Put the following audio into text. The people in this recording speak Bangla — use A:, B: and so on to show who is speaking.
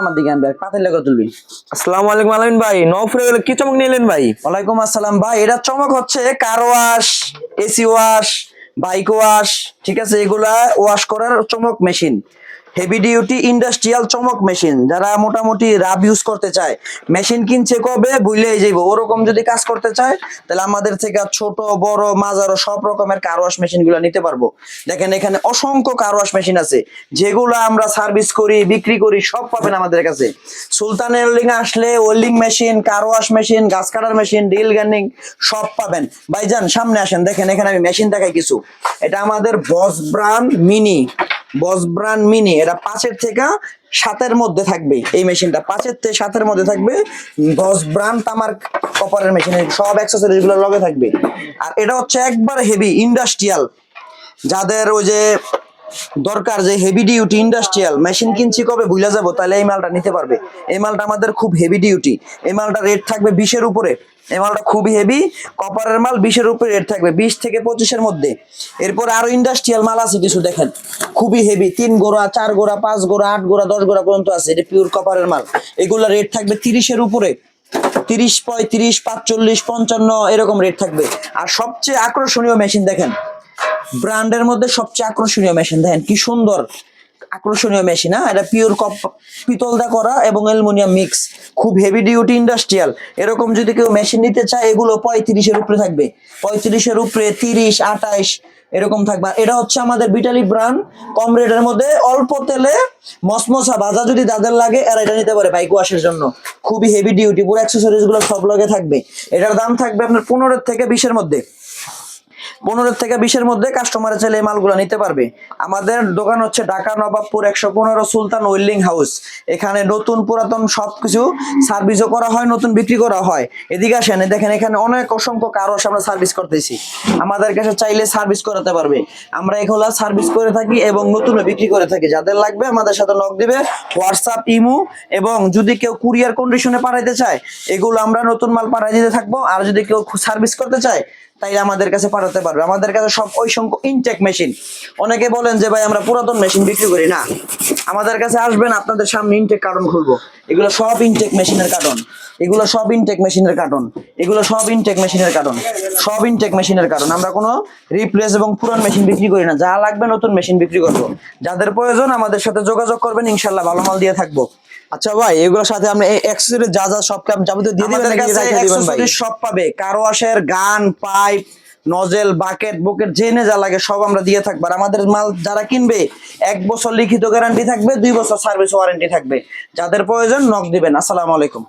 A: আমার দিকে আনবে পাতিল লেগে তুলবি।
B: আসসালামু আলাইকুম আলামিন ভাই, নওফরে কি চমক নিলেন ভাই?
A: ওয়ালাইকুম আসসালাম ভাই। এটা চমক হচ্ছে car wash, AC wash, bike wash, ঠিক আছে, এগুলা ওয়াশ করার চমক মেশিন, হেভি ডিউটি ইন্ডাস্ট্রিয়াল চমক মেশিন। যারা মোটামুটি রাব ইউজ করতে চায়, মেশিন কিনছে কবে বুঝলেই যাইব, ওরকম যদি কাজ করতে চায় তাহলে আমাদের থেকে ছোট বড় মাঝারো সব রকমের কার ওয়াশ মেশিন গুলো নিতে পারবো। দেখেন এখানে অসংখ্য কার ওয়াশ মেশিন আছে, যেগুলো আমরা সার্ভিস করি, বিক্রি করি, সব পাবেন আমাদের কাছে। সুলতান ওয়েল্ডিং আসলে welding machine, car wash machine, গাছ কাটার মেশিন, ড্রিল গার্নিং সব পাবেন। ভাইজান সামনে আসেন, দেখেন এখানে আমি মেশিন দেখাই কিছু। এটা আমাদের বস ব্রান্ড মিনি, বস ব্রান্ড মিনি। এটা 5 থেকে 7 মধ্যে থাকবে। এই মেশিনটা 5 থেকে 7 মধ্যে থাকবে। বস ব্রান্ড তামার কপারের মেশিন, সব অ্যাক্সেসরিজ গুলো লগে থাকবে। আর এটা হচ্ছে একবার হেভি ইন্ডাস্ট্রিয়াল, যাদের ওই যে দরকার যে হেভি ডিউটি ইন্ডাস্ট্রিয়াল মেশিন কিনছি কবে ভুলে যাবো, তাহলে এই মালটা নিতে পারবে। এই মালটা আমাদের খুব হেভি ডিউটি। এই মালটা রেট থাকবে 20-এর উপরে। এই মালটা খুবই হেভি কপারের মাল, 20-এর উপরে রেট থাকবে, 20 থেকে 25-এর মধ্যে। এরপর আরো ইন্ডাস্ট্রিয়াল মাল আছে কিছু, দেখেন খুবই হেভি, 3 গোড়া, 4 গোড়া, 5 গোড়া, 8 গোড়া, 10 গোড়া পর্যন্ত আছে। এটা পিওর কপারের মাল। এগুলো রেট থাকবে 30-এর উপরে, 30, 35, 45, 55 এরকম রেট থাকবে। আর সবচেয়ে আকর্ষণীয় মেশিন দেখেন, ব্র্যান্ডের মধ্যে সবচেয়ে আকর্ষণীয় মেশিন দেখেন কি সুন্দর আকর্ষণীয় মেশিন। হ্যাঁ, এটা পিওর পিতল দা করা এবং অ্যালুমিনিয়াম মিক্স, খুব হেভি ডিউটি ইন্ডাস্ট্রিয়াল। এরকম যদি কেউ মেশিন নিতে চায়, এগুলো 35-এর উপরে থাকবে, 35-এর উপরে, 30, 28 এরকম থাকবে। এটা হচ্ছে আমাদের বিটালি ব্র্যান্ড, কম রেটের মধ্যে অল্প তেলে মসমসা ভাজা যদি যাদের লাগে এরা এটা নিতে পারে বাইক ওয়াশের জন্য। খুবই হেভি ডিউটি, পুরো অ্যাক্সেসরিজ গুলো সব লগে থাকবে। এটার দাম থাকবে আপনার 15 থেকে 20-এর মধ্যে। 15 থেকে 20-এর মধ্যে কাস্টমার চাইলে এই মালগুলো নিতে পারবে। আমাদের দোকান হচ্ছে ঢাকা নবাবপুর 115 সুলতান ওয়েল্ডিং হাউস। এখানে নতুন পুরাতন সবকিছু সার্ভিসও করা হয়, নতুন বিক্রি করা হয়। এদিকে আসেন, দেখেন এখানে অনেক অসংখ্য কারোশ আমরা সার্ভিস করতেছি। আমাদের কাছে চাইলে সার্ভিস করাতে পারবে। আমরা এগুলা সার্ভিস করে থাকি এবং নতুনও বিক্রি করে থাকি। যাদের লাগবে আমাদের সাথে নক দিবে, হোয়াটসঅ্যাপ, ইমো, এবং যদি কেউ কুরিয়ার কন্ডিশনে পাঠাইতে চায় এগুলো আমরা নতুন মাল পাঠাই দিতে থাকবো। আর যদি কেউ সার্ভিস করতে চায় তাইলে আমাদের কাছে পাঠাতে পারবে। আমাদের কাছে সব ওই সংখ্য ইনটেক মেশিন। অনেকে বলেন যে ভাই আমরা পুরাতন মেশিন বিক্রি করি না, আমাদের কাছে আসবেন, আপনাদের সামনে ইনটেক কার্টন খুলবো। এগুলো সব ইনটেক মেশিনের কার্টন, এগুলো সব ইনটেক মেশিনের কার্টন, এগুলো সব ইনটেক মেশিনের কার্টন, সব ইনটেক মেশিনের কার্টন। আমরা কোনো রিপ্লেস এবং পুরান মেশিন বিক্রি করি না, যা লাগবে নতুন মেশিন বিক্রি করবো। যাদের প্রয়োজন আমাদের সাথে যোগাযোগ করবেন, ইনশাল্লাহ ভালো মাল দিয়ে থাকবো।
B: আচ্ছা ভাই, এগুলোর সাথে আপনি এই অ্যাক্সেসরি যা যা সব যাবতীয় দিয়ে দিবেন
A: আমাদের
B: নাকি
A: কাছে
B: রেখে দিবেন ভাই?
A: অ্যাকসেসরিজ সব পাবে, কার ওয়াশের গান, পাইপ, নজেল, বাকেট, বুকেট, জেনে যা লাগে সব আমরা দিয়ে থাকবো। আর আমাদের মাল যারা কিনবে 1 বছর লিখিত গ্যারান্টি থাকবে, 2 বছর সার্ভিস ওয়ারেন্টি থাকবে। যাদের প্রয়োজন নক দিবেন। আসসালামু আলাইকুম।